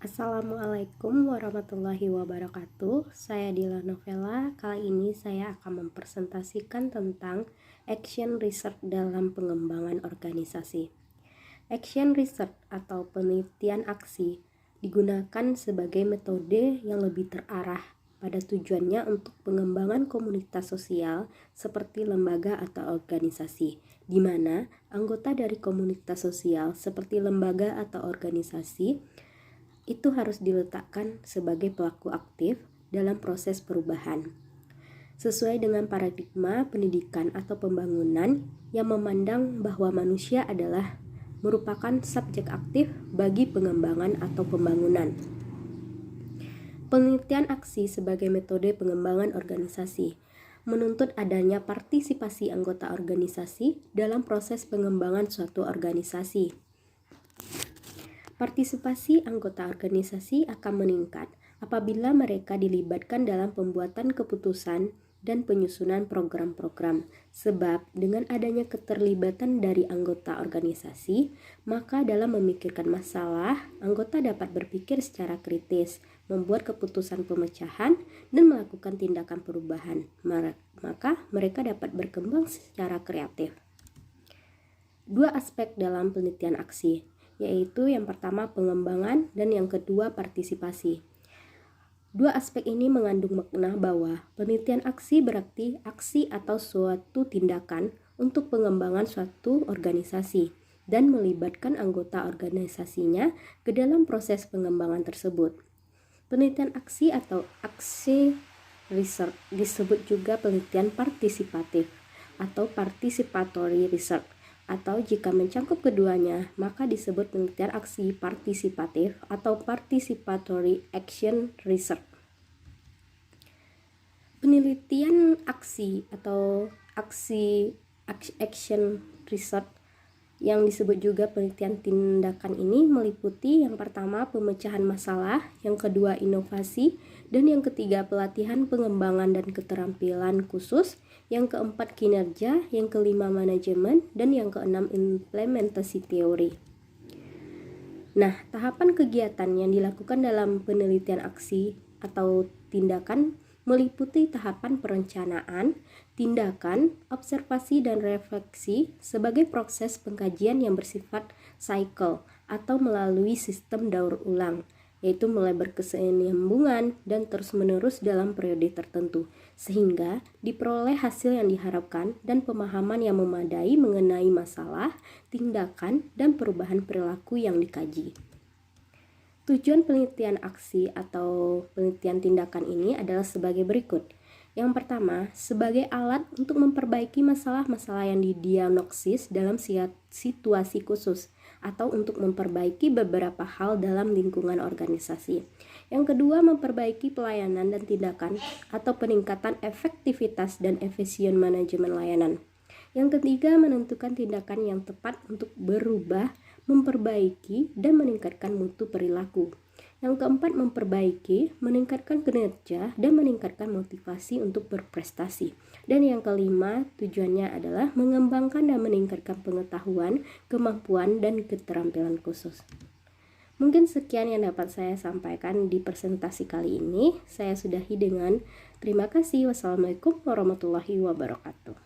Assalamualaikum warahmatullahi wabarakatuh. Saya Dila Novela. Kali ini saya akan mempresentasikan tentang action research dalam pengembangan organisasi. Action research atau penelitian aksi digunakan sebagai metode yang lebih terarah pada tujuannya untuk pengembangan komunitas sosial seperti lembaga atau organisasi, di mana anggota dari komunitas sosial seperti lembaga atau organisasi itu harus diletakkan sebagai pelaku aktif dalam proses perubahan. Sesuai dengan paradigma pendidikan atau pembangunan yang memandang bahwa manusia adalah merupakan subjek aktif bagi pengembangan atau pembangunan. Penelitian aksi sebagai metode pengembangan organisasi menuntut adanya partisipasi anggota organisasi dalam proses pengembangan suatu organisasi. Partisipasi anggota organisasi akan meningkat apabila mereka dilibatkan dalam pembuatan keputusan dan penyusunan program-program. Sebab dengan adanya keterlibatan dari anggota organisasi, maka dalam memikirkan masalah, anggota dapat berpikir secara kritis, membuat keputusan pemecahan, dan melakukan tindakan perubahan. Maka mereka dapat berkembang secara kreatif. Dua aspek dalam penelitian aksi, yaitu yang pertama pengembangan dan yang kedua partisipasi. Dua aspek ini mengandung makna bahwa penelitian aksi berarti aksi atau suatu tindakan untuk pengembangan suatu organisasi dan melibatkan anggota organisasinya ke dalam proses pengembangan tersebut. Penelitian aksi atau aksi research disebut juga penelitian partisipatif atau participatory research, atau jika mencangkup keduanya, maka disebut penelitian aksi partisipatif atau participatory action research. Penelitian aksi atau action research yang disebut juga penelitian tindakan ini meliputi yang pertama pemecahan masalah, yang kedua inovasi, dan yang ketiga pelatihan pengembangan dan keterampilan khusus, yang keempat kinerja, yang kelima manajemen, dan yang keenam implementasi teori. Nah, tahapan kegiatan yang dilakukan dalam penelitian aksi atau tindakan meliputi tahapan perencanaan, tindakan, observasi, dan refleksi sebagai proses pengkajian yang bersifat cycle atau melalui sistem daur ulang, yaitu mulai berkesinambungan dan terus-menerus dalam periode tertentu, sehingga diperoleh hasil yang diharapkan dan pemahaman yang memadai mengenai masalah, tindakan, dan perubahan perilaku yang dikaji. Tujuan penelitian aksi atau penelitian tindakan ini adalah sebagai berikut. Yang pertama, sebagai alat untuk memperbaiki masalah-masalah yang didiagnosis dalam situasi khusus atau untuk memperbaiki beberapa hal dalam lingkungan organisasi. Yang kedua, memperbaiki pelayanan dan tindakan atau peningkatan efektivitas dan efisien manajemen layanan. Yang ketiga, menentukan tindakan yang tepat untuk berubah, memperbaiki, dan meningkatkan mutu perilaku. Yang keempat, memperbaiki, meningkatkan kinerja, dan meningkatkan motivasi untuk berprestasi. Dan yang kelima, tujuannya adalah mengembangkan dan meningkatkan pengetahuan, kemampuan, dan keterampilan khusus. Mungkin sekian yang dapat saya sampaikan di presentasi kali ini. Saya sudahi dengan terima kasih. Wassalamualaikum warahmatullahi wabarakatuh.